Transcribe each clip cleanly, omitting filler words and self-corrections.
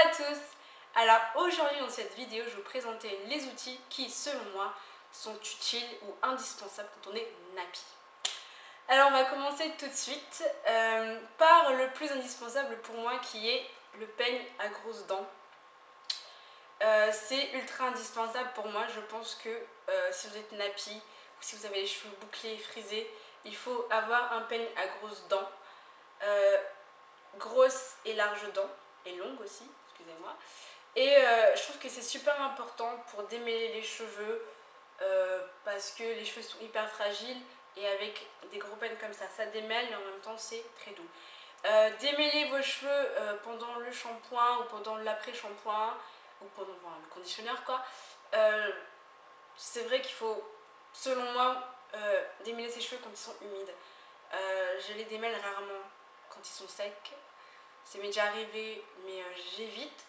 à tous. Alors aujourd'hui dans cette vidéo je vais vous présenter les outils qui selon moi sont utiles ou indispensables quand on est nappy. Alors on va commencer tout de suite par le plus indispensable pour moi qui est le peigne à grosses dents. C'est ultra indispensable pour moi. Je pense que si vous êtes nappy ou si vous avez les cheveux bouclés et frisés, il faut avoir un peigne à grosses dents. Grosses et larges dents, et longues aussi, excusez-moi. Et je trouve que c'est super important pour démêler les cheveux parce que les cheveux sont hyper fragiles et avec des gros peignes comme ça démêle et en même temps c'est très doux. Démêler vos cheveux pendant le shampoing ou pendant l'après-shampoing ou pendant le conditionneur quoi. C'est vrai qu'il faut, selon moi, démêler ses cheveux quand ils sont humides. Je les démêle rarement quand ils sont secs. Ça m'est déjà arrivé, mais j'évite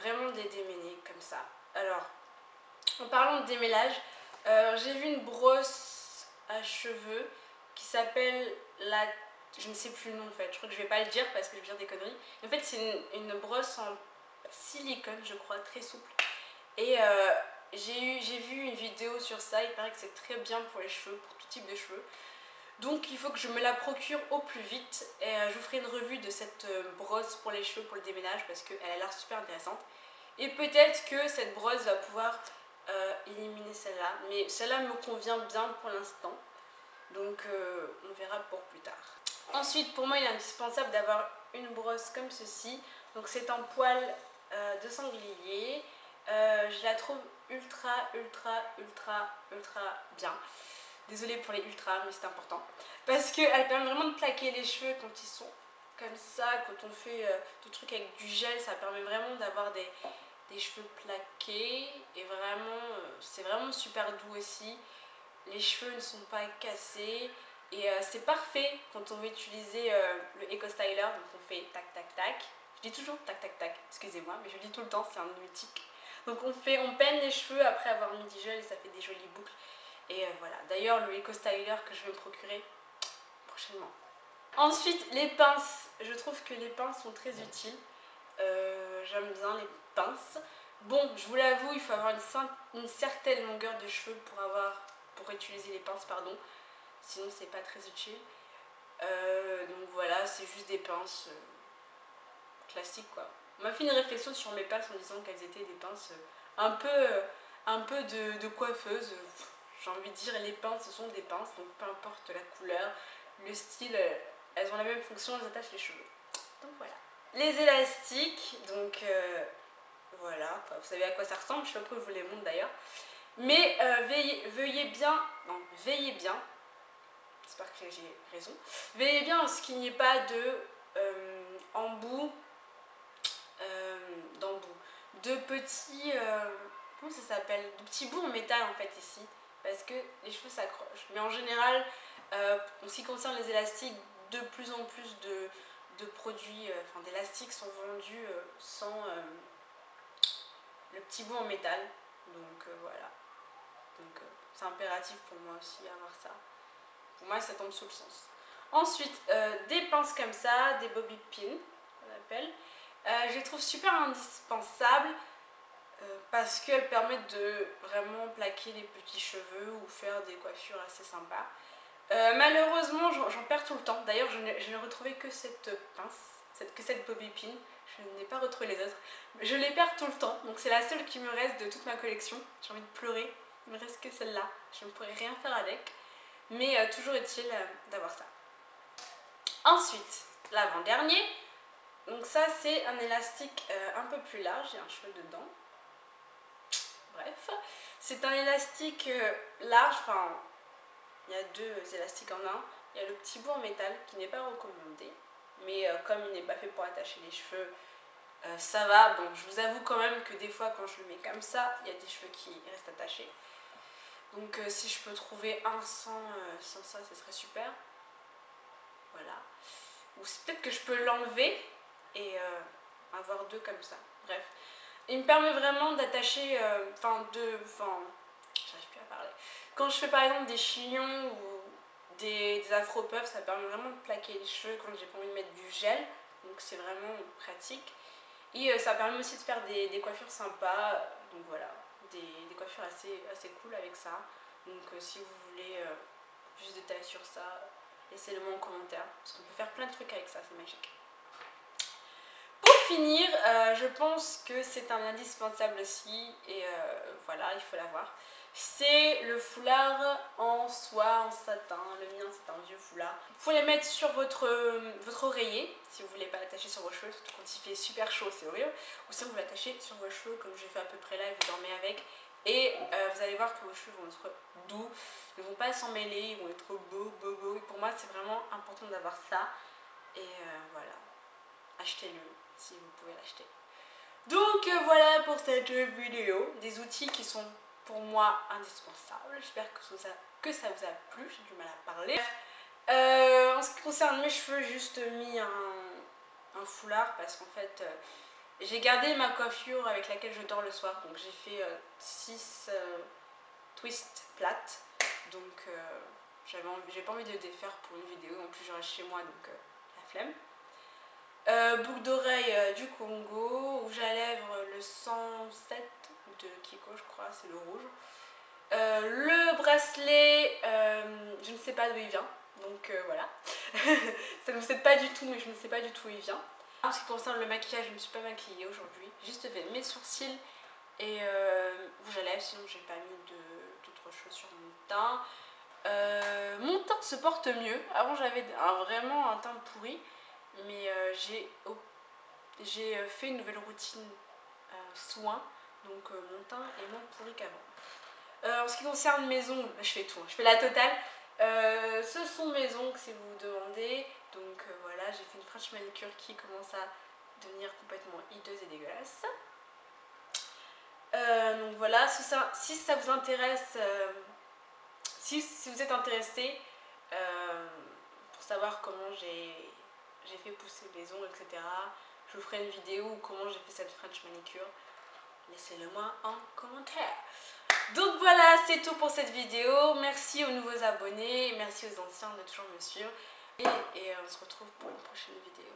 vraiment de les démêler comme ça. Alors, en parlant de démêlage, j'ai vu une brosse à cheveux qui s'appelle la... Je ne sais plus le nom en fait, je crois que je vais pas le dire parce que je vais dire des conneries. En fait, c'est une brosse en silicone, je crois, très souple. Et j'ai vu une vidéo sur ça, il paraît que c'est très bien pour les cheveux, pour tout type de cheveux. Donc il faut que je me la procure au plus vite et je vous ferai une revue de cette brosse pour les cheveux, pour le déménage parce qu'elle a l'air super intéressante. Et peut-être que cette brosse va pouvoir éliminer celle-là, mais celle-là me convient bien pour l'instant. Donc on verra pour plus tard. Ensuite pour moi il est indispensable d'avoir une brosse comme ceci. Donc c'est en poil de sanglier. Je la trouve ultra bien. Désolée pour les ultras, mais c'est important. Parce qu'elle permet vraiment de plaquer les cheveux quand ils sont comme ça. Quand on fait des trucs avec du gel, ça permet vraiment d'avoir des cheveux plaqués. Et vraiment, c'est vraiment super doux aussi. Les cheveux ne sont pas cassés. Et c'est parfait quand on veut utiliser le Eco Styler. Donc on fait tac tac tac. Je dis toujours tac tac tac, excusez-moi, mais je le dis tout le temps, c'est un mythique. Donc on peigne les cheveux après avoir mis du gel et ça fait des jolies boucles. Et voilà, d'ailleurs le Eco Styler que je vais me procurer prochainement. Ensuite les pinces, je trouve que les pinces sont très utiles. J'aime bien les pinces. Bon, je vous l'avoue, il faut avoir une certaine longueur de cheveux pour utiliser les pinces, pardon. Sinon c'est pas très utile. Donc voilà, c'est juste des pinces classiques quoi. On m'a fait une réflexion sur mes pinces en disant qu'elles étaient des pinces un peu de coiffeuse. J'ai envie de dire, les pinces, ce sont des pinces, donc peu importe la couleur, le style, elles ont la même fonction, elles attachent les cheveux. Donc voilà. Les élastiques, donc voilà, vous savez à quoi ça ressemble, je sais pas pourquoi je vous les montre d'ailleurs. Mais veillez bien, j'espère que j'ai raison, veillez bien à ce qu'il n'y ait pas de embout, de petits, comment ça s'appelle, de petits bouts en métal en fait ici, parce que les cheveux s'accrochent. Mais en général, en ce qui concerne les élastiques, de plus en plus de produits, d'élastiques sont vendus sans le petit bout en métal. Donc voilà. Donc c'est impératif pour moi aussi d'avoir ça. Pour moi ça tombe sous le sens. Ensuite, des pinces comme ça, des bobby pins, qu'on appelle. Je les trouve super indispensables parce qu'elles permettent de vraiment plaquer les petits cheveux ou faire des coiffures assez sympas. Malheureusement, j'en perds tout le temps. D'ailleurs, je n'ai retrouvé que cette pince, que cette bobby pin. Je n'ai pas retrouvé les autres. Je les perds tout le temps, donc c'est la seule qui me reste de toute ma collection. J'ai envie de pleurer. Il me reste que celle-là. Je ne pourrais rien faire avec. Mais toujours est-il d'avoir ça. Ensuite, l'avant-dernier. Donc ça, c'est un élastique un peu plus large. Il y a un cheveu dedans. Bref. C'est un élastique large. Enfin, il y a deux élastiques en un. Il y a le petit bout en métal qui n'est pas recommandé. Mais comme il n'est pas fait pour attacher les cheveux, ça va. Bon, je vous avoue quand même que des fois, quand je le mets comme ça, il y a des cheveux qui restent attachés. Donc si je peux trouver un sans ça, ce serait super. Voilà. Ou peut-être que je peux l'enlever et avoir deux comme ça. Bref. Il me permet vraiment d'attacher, j'arrive plus à parler. Quand je fais par exemple des chignons ou des afro-puffs, ça permet vraiment de plaquer les cheveux quand j'ai pas envie de mettre du gel. Donc c'est vraiment pratique. Et ça permet aussi de faire des coiffures sympas. Donc voilà, des coiffures assez cool avec ça. Donc si vous voulez plus de détails sur ça, laissez-le moi en commentaire. Parce qu'on peut faire plein de trucs avec ça, c'est magique. Pour finir, je pense que c'est un indispensable aussi. Et voilà, il faut l'avoir. C'est le foulard en soie, en satin. Le mien, c'est un vieux foulard. Vous pouvez les mettre sur votre oreiller, si vous voulez pas l'attacher sur vos cheveux, surtout quand il fait super chaud, c'est horrible. Ou sinon, vous l'attachez sur vos cheveux, comme j'ai fait à peu près là, et vous dormez avec. Et vous allez voir que vos cheveux vont être doux, ils ne vont pas s'en mêler, ils vont être beaux. Et pour moi, c'est vraiment important d'avoir ça. Et voilà, achetez-le si vous pouvez l'acheter. Donc voilà pour cette vidéo, des outils qui sont pour moi indispensables. J'espère que ça vous a plu, j'ai du mal à parler. En ce qui concerne mes cheveux, j'ai juste mis un foulard parce qu'en fait j'ai gardé ma coiffure avec laquelle je dors le soir. Donc j'ai fait 6 twists plates. Donc j'ai pas envie de les défaire pour une vidéo. En plus je reste chez moi donc la flemme. Boucle d'oreille du Congo, rouge à lèvres le 107 de Kiko je crois, c'est le rouge. Le bracelet, je ne sais pas d'où il vient, donc voilà. Ça ne vous aide pas du tout, mais je ne sais pas du tout où il vient. En ce qui concerne le maquillage, je ne me suis pas maquillée aujourd'hui, j'ai juste fait mes sourcils et rouge à lèvres, sinon j'ai pas mis d'autres choses sur mon teint. Mon teint se porte mieux, avant j'avais vraiment un teint pourri. Mais j'ai fait une nouvelle routine soin, donc mon teint est moins pourri qu'avant. En ce qui concerne mes ongles, je fais tout, je fais la totale. Ce sont mes ongles si vous vous demandez. Donc voilà, j'ai fait une French manicure qui commence à devenir complètement hideuse et dégueulasse. Donc voilà, si ça vous intéresse, si vous êtes intéressé pour savoir comment j'ai fait pousser les ongles, etc. Je vous ferai une vidéo où comment j'ai fait cette French manicure. Laissez-le moi en commentaire. Donc voilà, c'est tout pour cette vidéo. Merci aux nouveaux abonnés, merci aux anciens de toujours me suivre. Et on se retrouve pour une prochaine vidéo.